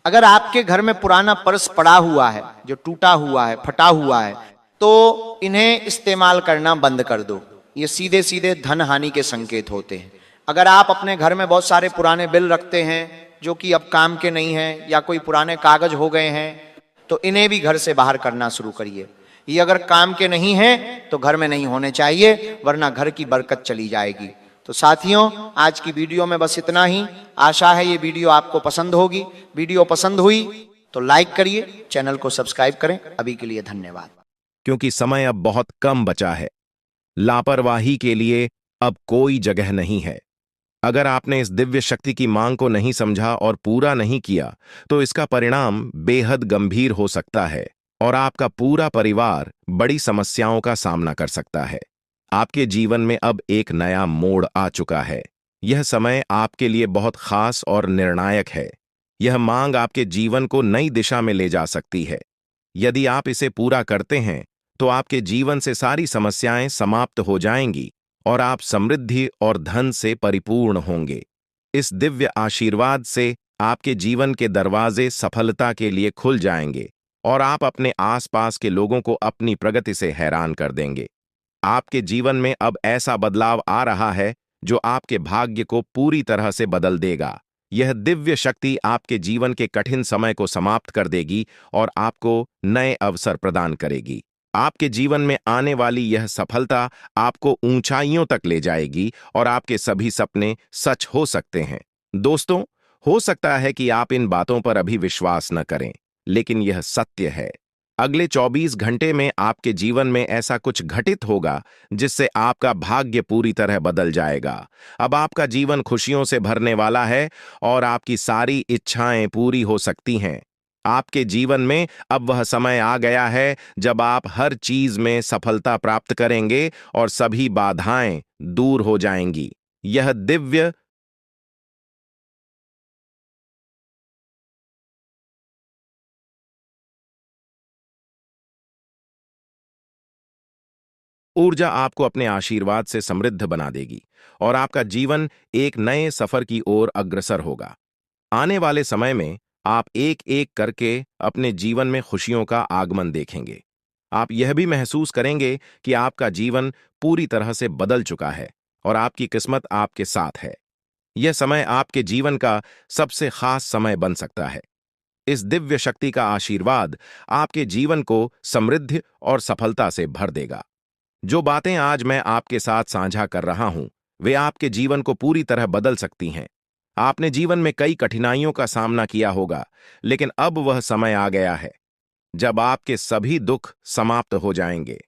अगर आपके घर में पुराना पर्स पड़ा हुआ है जो टूटा हुआ है, फटा हुआ है, तो इन्हें इस्तेमाल करना बंद कर दो। ये सीधे सीधे धन हानि के संकेत होते हैं। अगर आप अपने घर में बहुत सारे पुराने बिल रखते हैं जो कि अब काम के नहीं हैं, या कोई पुराने कागज हो गए हैं, तो इन्हें भी घर से बाहर करना शुरू करिए। ये अगर काम के नहीं हैं तो घर में नहीं होने चाहिए, वरना घर की बरकत चली जाएगी। तो साथियों, आज की वीडियो में बस इतना ही। आशा है ये वीडियो आपको पसंद होगी। वीडियो पसंद हुई तो लाइक करिए, चैनल को सब्सक्राइब करें। अभी के लिए धन्यवाद। क्योंकि समय अब बहुत कम बचा है, लापरवाही के लिए अब कोई जगह नहीं है। अगर आपने इस दिव्य शक्ति की मांग को नहीं समझा और पूरा नहीं किया, तो इसका परिणाम बेहद गंभीर हो सकता है और आपका पूरा परिवार बड़ी समस्याओं का सामना कर सकता है। आपके जीवन में अब एक नया मोड़ आ चुका है। यह समय आपके लिए बहुत खास और निर्णायक है। यह मांग आपके जीवन को नई दिशा में ले जा सकती है। यदि आप इसे पूरा करते हैं तो आपके जीवन से सारी समस्याएं समाप्त हो जाएंगी और आप समृद्धि और धन से परिपूर्ण होंगे। इस दिव्य आशीर्वाद से आपके जीवन के दरवाजे सफलता के लिए खुल जाएंगे और आप अपने आसपास के लोगों को अपनी प्रगति से हैरान कर देंगे। आपके जीवन में अब ऐसा बदलाव आ रहा है जो आपके भाग्य को पूरी तरह से बदल देगा। यह दिव्य शक्ति आपके जीवन के कठिन समय को समाप्त कर देगी और आपको नए अवसर प्रदान करेगी। आपके जीवन में आने वाली यह सफलता आपको ऊंचाइयों तक ले जाएगी और आपके सभी सपने सच हो सकते हैं। दोस्तों, हो सकता है कि आप इन बातों पर अभी विश्वास न करें, लेकिन यह सत्य है। अगले 24 घंटे में आपके जीवन में ऐसा कुछ घटित होगा जिससे आपका भाग्य पूरी तरह बदल जाएगा। अब आपका जीवन खुशियों से भरने वाला है और आपकी सारी इच्छाएं पूरी हो सकती हैं। आपके जीवन में अब वह समय आ गया है जब आप हर चीज में सफलता प्राप्त करेंगे और सभी बाधाएं दूर हो जाएंगी। यह दिव्य ऊर्जा आपको अपने आशीर्वाद से समृद्ध बना देगी और आपका जीवन एक नए सफर की ओर अग्रसर होगा। आने वाले समय में आप एक एक करके अपने जीवन में खुशियों का आगमन देखेंगे। आप यह भी महसूस करेंगे कि आपका जीवन पूरी तरह से बदल चुका है और आपकी किस्मत आपके साथ है। यह समय आपके जीवन का सबसे खास समय बन सकता है। इस दिव्य शक्ति का आशीर्वाद आपके जीवन को समृद्धि और सफलता से भर देगा। जो बातें आज मैं आपके साथ साझा कर रहा हूं, वे आपके जीवन को पूरी तरह बदल सकती हैं। आपने जीवन में कई कठिनाइयों का सामना किया होगा, लेकिन अब वह समय आ गया है जब आपके सभी दुख समाप्त हो जाएंगे।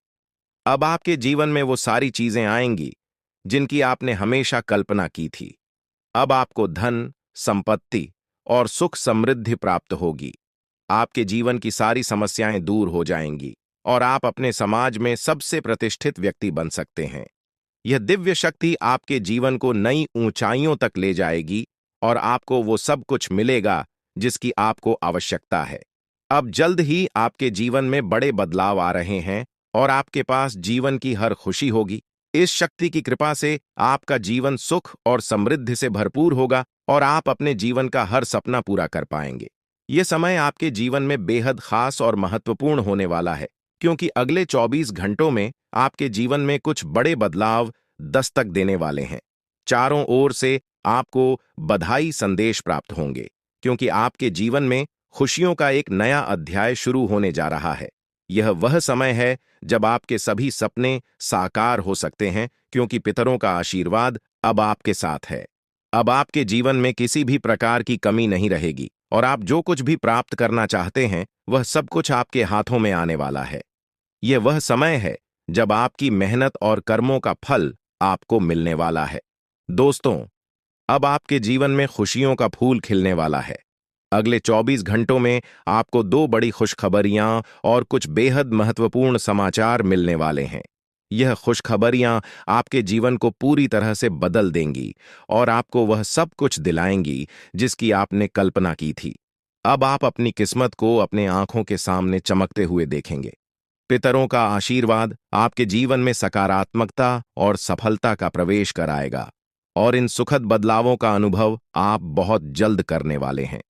अब आपके जीवन में वो सारी चीजें आएंगी जिनकी आपने हमेशा कल्पना की थी। अब आपको धन, संपत्ति और सुख समृद्धि प्राप्त होगी। आपके जीवन की सारी समस्याएं दूर हो जाएंगी और आप अपने समाज में सबसे प्रतिष्ठित व्यक्ति बन सकते हैं। यह दिव्य शक्ति आपके जीवन को नई ऊंचाइयों तक ले जाएगी और आपको वो सब कुछ मिलेगा जिसकी आपको आवश्यकता है। अब जल्द ही आपके जीवन में बड़े बदलाव आ रहे हैं और आपके पास जीवन की हर खुशी होगी। इस शक्ति की कृपा से आपका जीवन सुख और समृद्धि से भरपूर होगा और आप अपने जीवन का हर सपना पूरा कर पाएंगे। ये समय आपके जीवन में बेहद खास और महत्वपूर्ण होने वाला है, क्योंकि अगले 24 घंटों में आपके जीवन में कुछ बड़े बदलाव दस्तक देने वाले हैं। चारों ओर से आपको बधाई संदेश प्राप्त होंगे, क्योंकि आपके जीवन में खुशियों का एक नया अध्याय शुरू होने जा रहा है। यह वह समय है जब आपके सभी सपने साकार हो सकते हैं, क्योंकि पितरों का आशीर्वाद अब आपके साथ है। अब आपके जीवन में किसी भी प्रकार की कमी नहीं रहेगी और आप जो कुछ भी प्राप्त करना चाहते हैं, वह सब कुछ आपके हाथों में आने वाला है। यह वह समय है जब आपकी मेहनत और कर्मों का फल आपको मिलने वाला है। दोस्तों, अब आपके जीवन में खुशियों का फूल खिलने वाला है। अगले 24 घंटों में आपको दो बड़ी खुशखबरियां और कुछ बेहद महत्वपूर्ण समाचार मिलने वाले हैं। यह खुशखबरियां आपके जीवन को पूरी तरह से बदल देंगी और आपको वह सब कुछ दिलाएंगी जिसकी आपने कल्पना की थी। अब आप अपनी किस्मत को अपने आंखों के सामने चमकते हुए देखेंगे। पितरों का आशीर्वाद आपके जीवन में सकारात्मकता और सफलता का प्रवेश कराएगा और इन सुखद बदलावों का अनुभव आप बहुत जल्द करने वाले हैं।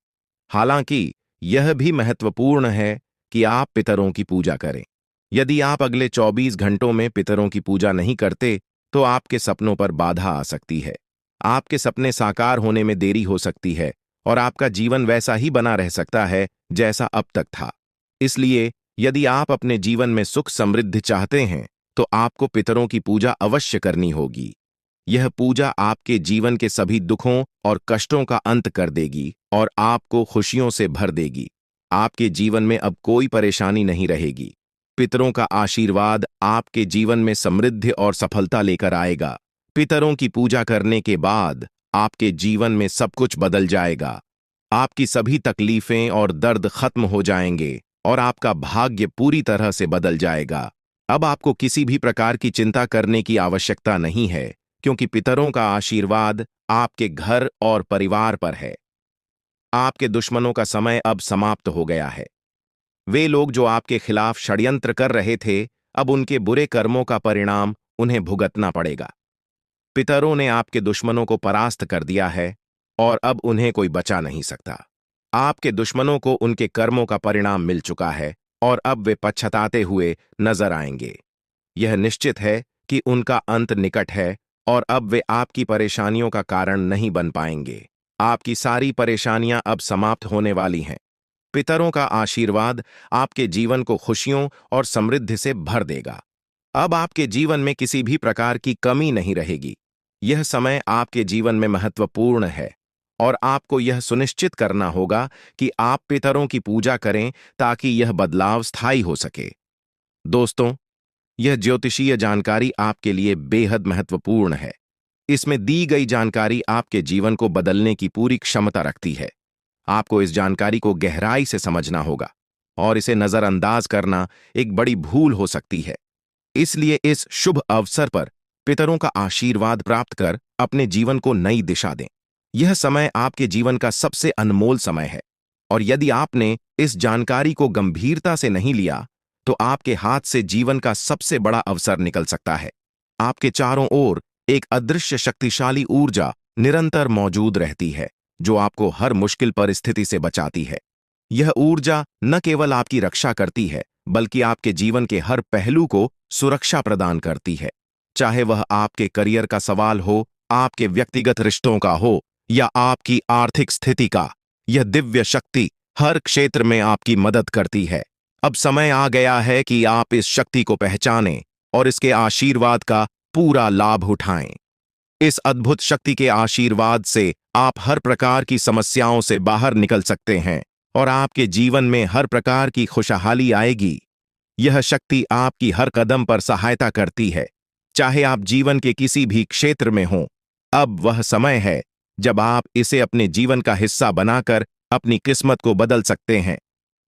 हालांकि यह भी महत्वपूर्ण है कि आप पितरों की पूजा करें। यदि आप अगले 24 घंटों में पितरों की पूजा नहीं करते, तो आपके सपनों पर बाधा आ सकती है। आपके सपने साकार होने में देरी हो सकती है और आपका जीवन वैसा ही बना रह सकता है जैसा अब तक था। इसलिए यदि आप अपने जीवन में सुख समृद्धि चाहते हैं, तो आपको पितरों की पूजा अवश्य करनी होगी। यह पूजा आपके जीवन के सभी दुखों और कष्टों का अंत कर देगी और आपको खुशियों से भर देगी। आपके जीवन में अब कोई परेशानी नहीं रहेगी। पितरों का आशीर्वाद आपके जीवन में समृद्धि और सफलता लेकर आएगा। पितरों की पूजा करने के बाद आपके जीवन में सब कुछ बदल जाएगा। आपकी सभी तकलीफें और दर्द खत्म हो जाएंगे और आपका भाग्य पूरी तरह से बदल जाएगा। अब आपको किसी भी प्रकार की चिंता करने की आवश्यकता नहीं है, क्योंकि पितरों का आशीर्वाद आपके घर और परिवार पर है। आपके दुश्मनों का समय अब समाप्त हो गया है। वे लोग जो आपके खिलाफ षड्यंत्र कर रहे थे, अब उनके बुरे कर्मों का परिणाम उन्हें भुगतना पड़ेगा। पितरों ने आपके दुश्मनों को परास्त कर दिया है और अब उन्हें कोई बचा नहीं सकता। आपके दुश्मनों को उनके कर्मों का परिणाम मिल चुका है और अब वे पछताते हुए नजर आएंगे। यह निश्चित है कि उनका अंत निकट है और अब वे आपकी परेशानियों का कारण नहीं बन पाएंगे। आपकी सारी परेशानियां अब समाप्त होने वाली हैं। पितरों का आशीर्वाद आपके जीवन को खुशियों और समृद्धि से भर देगा। अब आपके जीवन में किसी भी प्रकार की कमी नहीं रहेगी। यह समय आपके जीवन में महत्वपूर्ण है और आपको यह सुनिश्चित करना होगा कि आप पितरों की पूजा करें ताकि यह बदलाव स्थायी हो सके। दोस्तों, यह ज्योतिषीय जानकारी आपके लिए बेहद महत्वपूर्ण है। इसमें दी गई जानकारी आपके जीवन को बदलने की पूरी क्षमता रखती है। आपको इस जानकारी को गहराई से समझना होगा और इसे नजरअंदाज करना एक बड़ी भूल हो सकती है। इसलिए इस शुभ अवसर पर पितरों का आशीर्वाद प्राप्त कर अपने जीवन को नई दिशा दें। यह समय आपके जीवन का सबसे अनमोल समय है और यदि आपने इस जानकारी को गंभीरता से नहीं लिया तो आपके हाथ से जीवन का सबसे बड़ा अवसर निकल सकता है। आपके चारों ओर एक अदृश्य शक्तिशाली ऊर्जा निरंतर मौजूद रहती है जो आपको हर मुश्किल परिस्थिति से बचाती है। यह ऊर्जा न केवल आपकी रक्षा करती है बल्कि आपके जीवन के हर पहलू को सुरक्षा प्रदान करती है। चाहे वह आपके करियर का सवाल हो, आपके व्यक्तिगत रिश्तों का हो या आपकी आर्थिक स्थिति का, यह दिव्य शक्ति हर क्षेत्र में आपकी मदद करती है। अब समय आ गया है कि आप इस शक्ति को पहचानें और इसके आशीर्वाद का पूरा लाभ उठाएं। इस अद्भुत शक्ति के आशीर्वाद से आप हर प्रकार की समस्याओं से बाहर निकल सकते हैं और आपके जीवन में हर प्रकार की खुशहाली आएगी। यह शक्ति आपकी हर कदम पर सहायता करती है, चाहे आप जीवन के किसी भी क्षेत्र में हों। अब वह समय है जब आप इसे अपने जीवन का हिस्सा बनाकर अपनी किस्मत को बदल सकते हैं।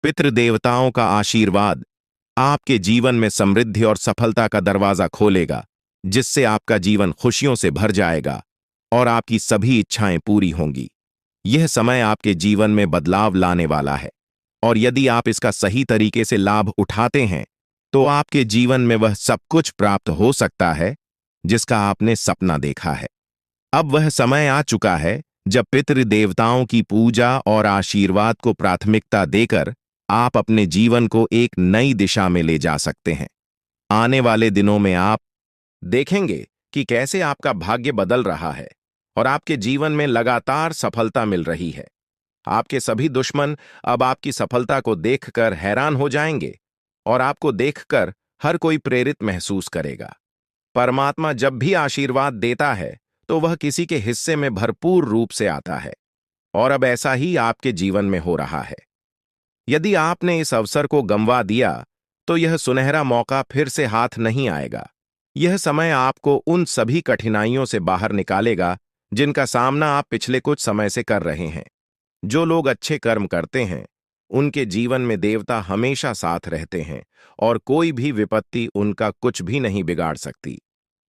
पितृदेवताओं का आशीर्वाद आपके जीवन में समृद्धि और सफलता का दरवाजा खोलेगा, जिससे आपका जीवन खुशियों से भर जाएगा और आपकी सभी इच्छाएं पूरी होंगी। यह समय आपके जीवन में बदलाव लाने वाला है और यदि आप इसका सही तरीके से लाभ उठाते हैं तो आपके जीवन में वह सब कुछ प्राप्त हो सकता है जिसका आपने सपना देखा है। अब वह समय आ चुका है जब पितृदेवताओं की पूजा और आशीर्वाद को प्राथमिकता देकर आप अपने जीवन को एक नई दिशा में ले जा सकते हैं। आने वाले दिनों में आप देखेंगे कि कैसे आपका भाग्य बदल रहा है और आपके जीवन में लगातार सफलता मिल रही है। आपके सभी दुश्मन अब आपकी सफलता को देखकर हैरान हो जाएंगे और आपको देखकर हर कोई प्रेरित महसूस करेगा। परमात्मा जब भी आशीर्वाद देता है तो वह किसी के हिस्से में भरपूर रूप से आता है और अब ऐसा ही आपके जीवन में हो रहा है। यदि आपने इस अवसर को गंवा दिया तो यह सुनहरा मौका फिर से हाथ नहीं आएगा। यह समय आपको उन सभी कठिनाइयों से बाहर निकालेगा जिनका सामना आप पिछले कुछ समय से कर रहे हैं। जो लोग अच्छे कर्म करते हैं उनके जीवन में देवता हमेशा साथ रहते हैं और कोई भी विपत्ति उनका कुछ भी नहीं बिगाड़ सकती।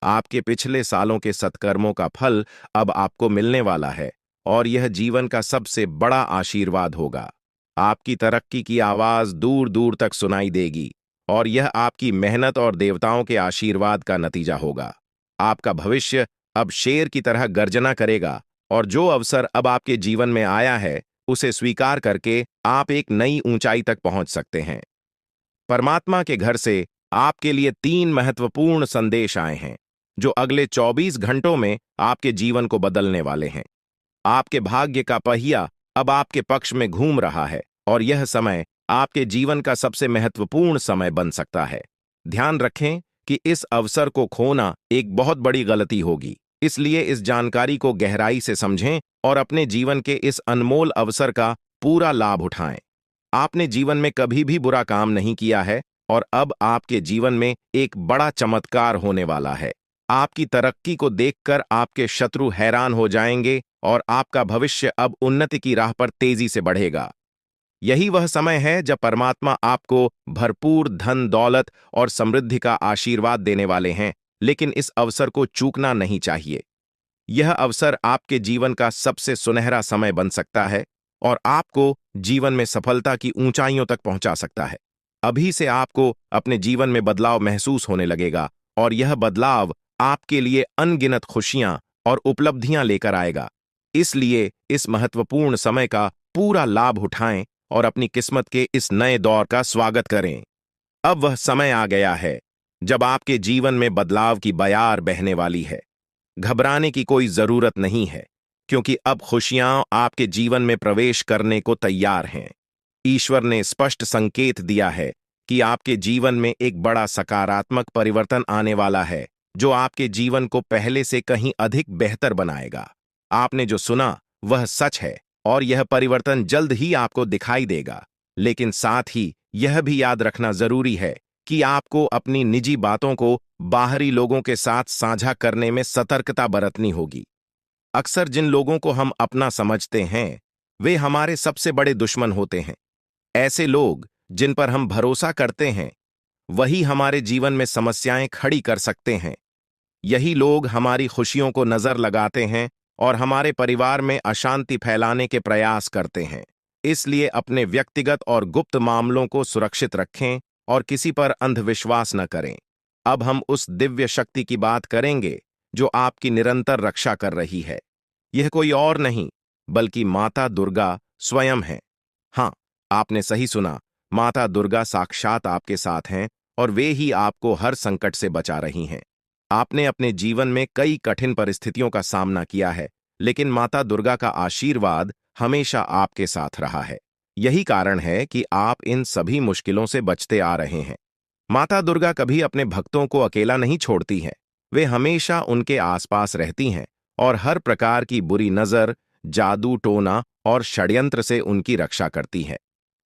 आपके पिछले सालों के सत्कर्मों का फल अब आपको मिलने वाला है और यह जीवन का सबसे बड़ा आशीर्वाद होगा। आपकी तरक्की की आवाज दूर दूर तक सुनाई देगी और यह आपकी मेहनत और देवताओं के आशीर्वाद का नतीजा होगा। आपका भविष्य अब शेर की तरह गर्जना करेगा और जो अवसर अब आपके जीवन में आया है उसे स्वीकार करके आप एक नई ऊंचाई तक पहुंच सकते हैं। परमात्मा के घर से आपके लिए 3 महत्वपूर्ण संदेश आए हैं जो अगले 24 घंटों में आपके जीवन को बदलने वाले हैं। आपके भाग्य का पहिया अब आपके पक्ष में घूम रहा है और यह समय आपके जीवन का सबसे महत्वपूर्ण समय बन सकता है। ध्यान रखें कि इस अवसर को खोना एक बहुत बड़ी गलती होगी, इसलिए इस जानकारी को गहराई से समझें और अपने जीवन के इस अनमोल अवसर का पूरा लाभ उठाएं। आपने जीवन में कभी भी बुरा काम नहीं किया है और अब आपके जीवन में एक बड़ा चमत्कार होने वाला है। आपकी तरक्की को देखकर आपके शत्रु हैरान हो जाएंगे और आपका भविष्य अब उन्नति की राह पर तेजी से बढ़ेगा। यही वह समय है जब परमात्मा आपको भरपूर धन दौलत और समृद्धि का आशीर्वाद देने वाले हैं, लेकिन इस अवसर को चूकना नहीं चाहिए। यह अवसर आपके जीवन का सबसे सुनहरा समय बन सकता है और आपको जीवन में सफलता की ऊंचाइयों तक पहुंचा सकता है। अभी से आपको अपने जीवन में बदलाव महसूस होने लगेगा और यह बदलाव आपके लिए अनगिनत खुशियां और उपलब्धियां लेकर आएगा। इसलिए इस महत्वपूर्ण समय का पूरा लाभ उठाएं और अपनी किस्मत के इस नए दौर का स्वागत करें। अब वह समय आ गया है जब आपके जीवन में बदलाव की बयार बहने वाली है। घबराने की कोई जरूरत नहीं है, क्योंकि अब खुशियां आपके जीवन में प्रवेश करने को तैयार हैं। ईश्वर ने स्पष्ट संकेत दिया है कि आपके जीवन में एक बड़ा सकारात्मक परिवर्तन आने वाला है, जो आपके जीवन को पहले से कहीं अधिक बेहतर बनाएगा। आपने जो सुना वह सच है और यह परिवर्तन जल्द ही आपको दिखाई देगा। लेकिन साथ ही यह भी याद रखना जरूरी है कि आपको अपनी निजी बातों को बाहरी लोगों के साथ साझा करने में सतर्कता बरतनी होगी। अक्सर जिन लोगों को हम अपना समझते हैं, वे हमारे सबसे बड़े दुश्मन होते हैं। ऐसे लोग जिन पर हम भरोसा करते हैं, वही हमारे जीवन में समस्याएं खड़ी कर सकते हैं। यही लोग हमारी खुशियों को नजर लगाते हैं और हमारे परिवार में अशांति फैलाने के प्रयास करते हैं। इसलिए अपने व्यक्तिगत और गुप्त मामलों को सुरक्षित रखें और किसी पर अंधविश्वास न करें। अब हम उस दिव्य शक्ति की बात करेंगे जो आपकी निरंतर रक्षा कर रही है। यह कोई और नहीं बल्कि माता दुर्गा स्वयं है। हाँ, आपने सही सुना, माता दुर्गा साक्षात आपके साथ हैं और वे ही आपको हर संकट से बचा रही हैं। आपने अपने जीवन में कई कठिन परिस्थितियों का सामना किया है, लेकिन माता दुर्गा का आशीर्वाद हमेशा आपके साथ रहा है। यही कारण है कि आप इन सभी मुश्किलों से बचते आ रहे हैं। माता दुर्गा कभी अपने भक्तों को अकेला नहीं छोड़ती हैं। वे हमेशा उनके आसपास रहती हैं और हर प्रकार की बुरी नजर, जादू टोना और षड्यंत्र से उनकी रक्षा करती है।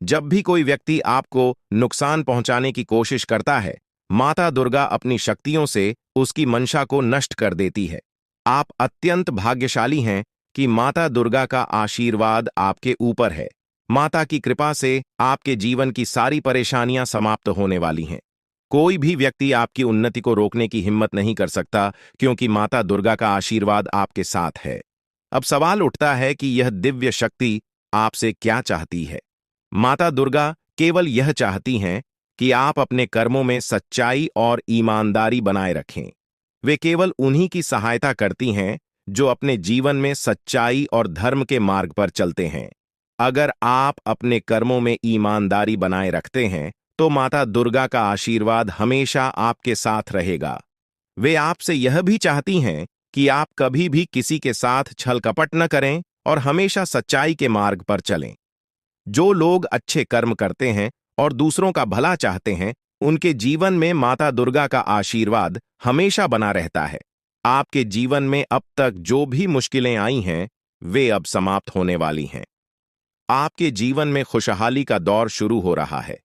जब भी कोई व्यक्ति आपको नुकसान पहुंचाने की कोशिश करता है, माता दुर्गा अपनी शक्तियों से उसकी मंशा को नष्ट कर देती है। आप अत्यंत भाग्यशाली हैं कि माता दुर्गा का आशीर्वाद आपके ऊपर है। माता की कृपा से आपके जीवन की सारी परेशानियां समाप्त होने वाली हैं। कोई भी व्यक्ति आपकी उन्नति को रोकने की हिम्मत नहीं कर सकता, क्योंकि माता दुर्गा का आशीर्वाद आपके साथ है। अब सवाल उठता है कि यह दिव्य शक्ति आपसे क्या चाहती है। माता दुर्गा केवल यह चाहती हैं कि आप अपने कर्मों में सच्चाई और ईमानदारी बनाए रखें। वे केवल उन्हीं की सहायता करती हैं जो अपने जीवन में सच्चाई और धर्म के मार्ग पर चलते हैं। अगर आप अपने कर्मों में ईमानदारी बनाए रखते हैं, तो माता दुर्गा का आशीर्वाद हमेशा आपके साथ रहेगा। वे आपसे यह भी चाहती हैं कि आप कभी भी किसी के साथ छल कपट न करें और हमेशा सच्चाई के मार्ग पर चलें। जो लोग अच्छे कर्म करते हैं और दूसरों का भला चाहते हैं, उनके जीवन में माता दुर्गा का आशीर्वाद हमेशा बना रहता है। आपके जीवन में अब तक जो भी मुश्किलें आई हैं, वे अब समाप्त होने वाली हैं। आपके जीवन में खुशहाली का दौर शुरू हो रहा है।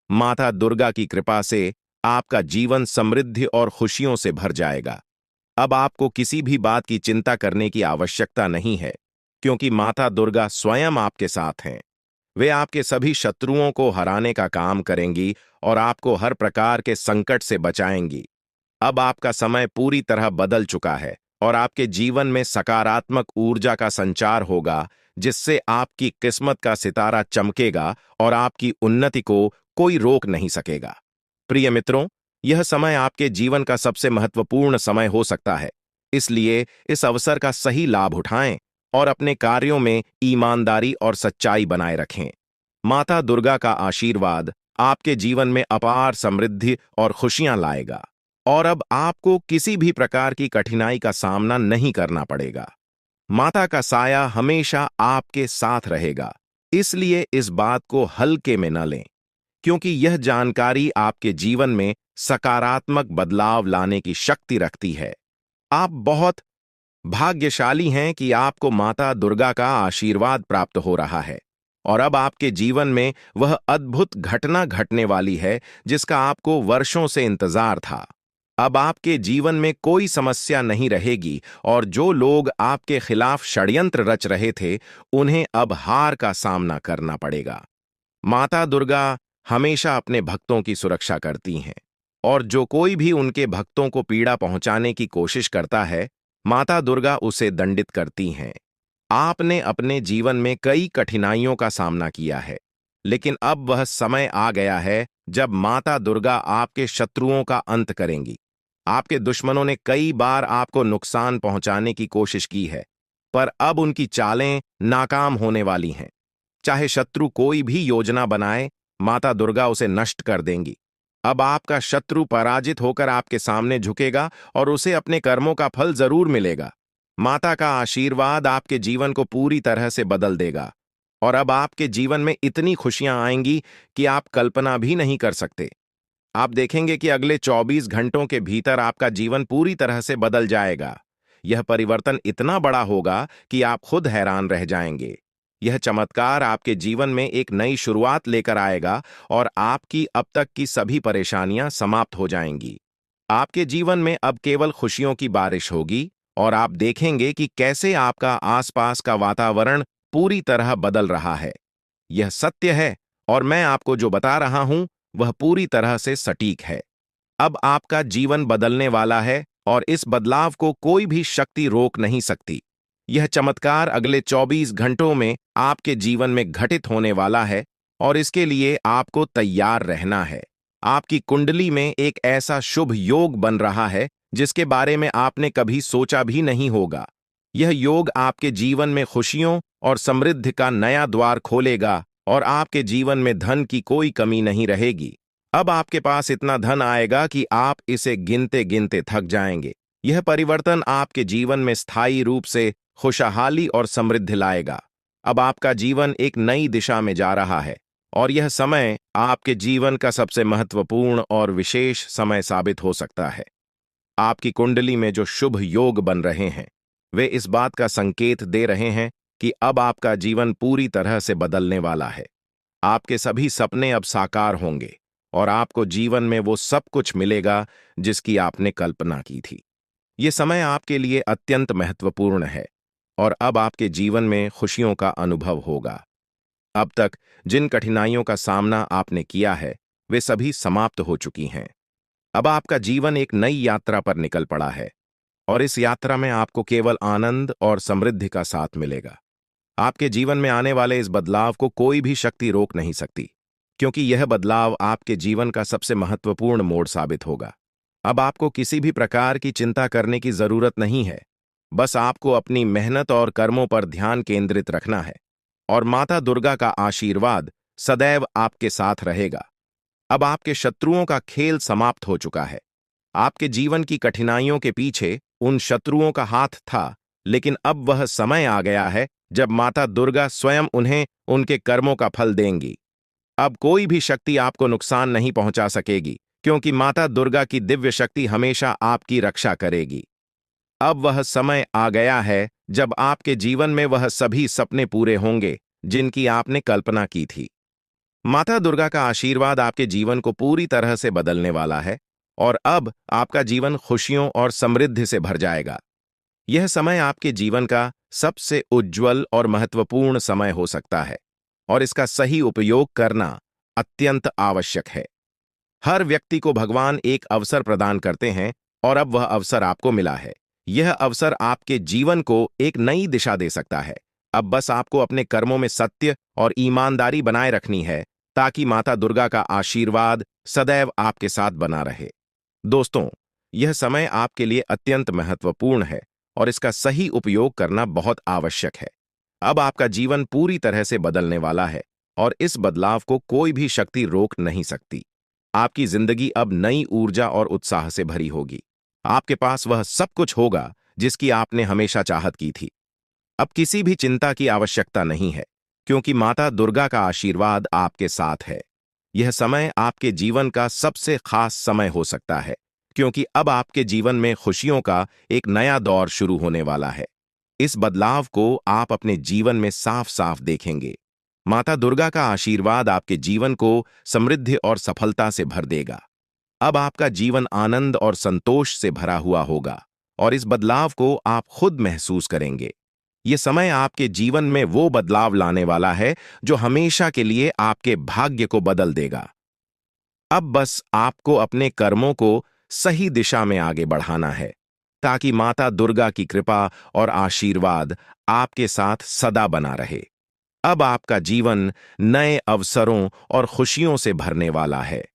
माता दुर्गा की कृपा से आपका जीवन समृद्धि और खुशियों से भर जाएगा। अब आपको किसी भी बात की चिंता करने की आवश्यकता नहीं है, क्योंकि माता दुर्गा स्वयं आपके साथ हैं। वे आपके सभी शत्रुओं को हराने का काम करेंगी और आपको हर प्रकार के संकट से बचाएंगी। अब आपका समय पूरी तरह बदल चुका है और आपके जीवन में सकारात्मक ऊर्जा का संचार होगा, जिससे आपकी किस्मत का सितारा चमकेगा और आपकी उन्नति को कोई रोक नहीं सकेगा। प्रिय मित्रों, यह समय आपके जीवन का सबसे महत्वपूर्ण समय हो सकता है। इसलिए इस अवसर का सही लाभ उठाएं और अपने कार्यों में ईमानदारी और सच्चाई बनाए रखें। माता दुर्गा का आशीर्वाद आपके जीवन में अपार समृद्धि और खुशियां लाएगा और अब आपको किसी भी प्रकार की कठिनाई का सामना नहीं करना पड़ेगा। माता का साया हमेशा आपके साथ रहेगा। इसलिए इस बात को हल्के में न लें, क्योंकि यह जानकारी आपके जीवन में सकारात्मक बदलाव लाने की शक्ति रखती है। आप बहुत भाग्यशाली हैं कि आपको माता दुर्गा का आशीर्वाद प्राप्त हो रहा है और अब आपके जीवन में वह अद्भुत घटना घटने वाली है जिसका आपको वर्षों से इंतजार था। अब आपके जीवन में कोई समस्या नहीं रहेगी और जो लोग आपके खिलाफ षड्यंत्र रच रहे थे, उन्हें अब हार का सामना करना पड़ेगा। माता दुर्गा हमेशा अपने भक्तों की सुरक्षा करती हैं और जो कोई भी उनके भक्तों को पीड़ा पहुंचाने की कोशिश करता है, माता दुर्गा उसे दंडित करती हैं। आपने अपने जीवन में कई कठिनाइयों का सामना किया है, लेकिन अब वह समय आ गया है जब माता दुर्गा आपके शत्रुओं का अंत करेंगी। आपके दुश्मनों ने कई बार आपको नुकसान पहुंचाने की कोशिश की है, पर अब उनकी चालें नाकाम होने वाली हैं। चाहे शत्रु कोई भी योजना बनाए, माता दुर्गा उसे नष्ट कर देंगी। अब आपका शत्रु पराजित होकर आपके सामने झुकेगा और उसे अपने कर्मों का फल जरूर मिलेगा। माता का आशीर्वाद आपके जीवन को पूरी तरह से बदल देगा और अब आपके जीवन में इतनी खुशियां आएंगी कि आप कल्पना भी नहीं कर सकते। आप देखेंगे कि अगले 24 घंटों के भीतर आपका जीवन पूरी तरह से बदल जाएगा। यह परिवर्तन इतना बड़ा होगा कि आप खुद हैरान रह जाएंगे। यह चमत्कार आपके जीवन में एक नई शुरुआत लेकर आएगा और आपकी अब तक की सभी परेशानियां समाप्त हो जाएंगी। आपके जीवन में अब केवल खुशियों की बारिश होगी और आप देखेंगे कि कैसे आपका आसपास का वातावरण पूरी तरह बदल रहा है। यह सत्य है और मैं आपको जो बता रहा हूं वह पूरी तरह से सटीक है। अब आपका जीवन बदलने वाला है और इस बदलाव को कोई भी शक्ति रोक नहीं सकती। यह चमत्कार अगले 24 घंटों में आपके जीवन में घटित होने वाला है और इसके लिए आपको तैयार रहना है। आपकी कुंडली में एक ऐसा शुभ योग बन रहा है जिसके बारे में आपने कभी सोचा भी नहीं होगा। यह योग आपके जीवन में खुशियों और समृद्धि का नया द्वार खोलेगा और आपके जीवन में धन की कोई कमी नहीं रहेगी। अब आपके पास इतना धन आएगा कि आप इसे गिनते गिनते थक जाएंगे। यह परिवर्तन आपके जीवन में स्थायी रूप से खुशहाली और समृद्धि लाएगा। अब आपका जीवन एक नई दिशा में जा रहा है और यह समय आपके जीवन का सबसे महत्वपूर्ण और विशेष समय साबित हो सकता है। आपकी कुंडली में जो शुभ योग बन रहे हैं वे इस बात का संकेत दे रहे हैं कि अब आपका जीवन पूरी तरह से बदलने वाला है। आपके सभी सपने अब साकार होंगे और आपको जीवन में वो सब कुछ मिलेगा जिसकी आपने कल्पना की थी। ये समय आपके लिए अत्यंत महत्वपूर्ण है और अब आपके जीवन में खुशियों का अनुभव होगा। अब तक जिन कठिनाइयों का सामना आपने किया है वे सभी समाप्त हो चुकी हैं। अब आपका जीवन एक नई यात्रा पर निकल पड़ा है और इस यात्रा में आपको केवल आनंद और समृद्धि का साथ मिलेगा। आपके जीवन में आने वाले इस बदलाव को कोई भी शक्ति रोक नहीं सकती, क्योंकि यह बदलाव आपके जीवन का सबसे महत्वपूर्ण मोड़ साबित होगा। अब आपको किसी भी प्रकार की चिंता करने की जरूरत नहीं है। बस आपको अपनी मेहनत और कर्मों पर ध्यान केंद्रित रखना है और माता दुर्गा का आशीर्वाद सदैव आपके साथ रहेगा। अब आपके शत्रुओं का खेल समाप्त हो चुका है। आपके जीवन की कठिनाइयों के पीछे उन शत्रुओं का हाथ था, लेकिन अब वह समय आ गया है जब माता दुर्गा स्वयं उन्हें उनके कर्मों का फल देंगी। अब कोई भी शक्ति आपको नुकसान नहीं पहुंचा सकेगी, क्योंकि माता दुर्गा की दिव्य शक्ति हमेशा आपकी रक्षा करेगी। अब वह समय आ गया है जब आपके जीवन में वह सभी सपने पूरे होंगे जिनकी आपने कल्पना की थी। माता दुर्गा का आशीर्वाद आपके जीवन को पूरी तरह से बदलने वाला है और अब आपका जीवन खुशियों और समृद्धि से भर जाएगा। यह समय आपके जीवन का सबसे उज्जवल और महत्वपूर्ण समय हो सकता है और इसका सही उपयोग करना अत्यंत आवश्यक है। हर व्यक्ति को भगवान एक अवसर प्रदान करते हैं और अब वह अवसर आपको मिला है। यह अवसर आपके जीवन को एक नई दिशा दे सकता है। अब बस आपको अपने कर्मों में सत्य और ईमानदारी बनाए रखनी है ताकि माता दुर्गा का आशीर्वाद सदैव आपके साथ बना रहे। दोस्तों, यह समय आपके लिए अत्यंत महत्वपूर्ण है और इसका सही उपयोग करना बहुत आवश्यक है। अब आपका जीवन पूरी तरह से बदलने वाला है और इस बदलाव को कोई भी शक्ति रोक नहीं सकती। आपकी जिंदगी अब नई ऊर्जा और उत्साह से भरी होगी। आपके पास वह सब कुछ होगा जिसकी आपने हमेशा चाहत की थी। अब किसी भी चिंता की आवश्यकता नहीं है, क्योंकि माता दुर्गा का आशीर्वाद आपके साथ है। यह समय आपके जीवन का सबसे खास समय हो सकता है, क्योंकि अब आपके जीवन में खुशियों का एक नया दौर शुरू होने वाला है। इस बदलाव को आप अपने जीवन में साफ साफ देखेंगे। माता दुर्गा का आशीर्वाद आपके जीवन को समृद्धि और सफलता से भर देगा। अब आपका जीवन आनंद और संतोष से भरा हुआ होगा और इस बदलाव को आप खुद महसूस करेंगे। ये समय आपके जीवन में वो बदलाव लाने वाला है जो हमेशा के लिए आपके भाग्य को बदल देगा। अब बस आपको अपने कर्मों को सही दिशा में आगे बढ़ाना है ताकि माता दुर्गा की कृपा और आशीर्वाद आपके साथ सदा बना रहे। अब आपका जीवन नए अवसरों और खुशियों से भरने वाला है।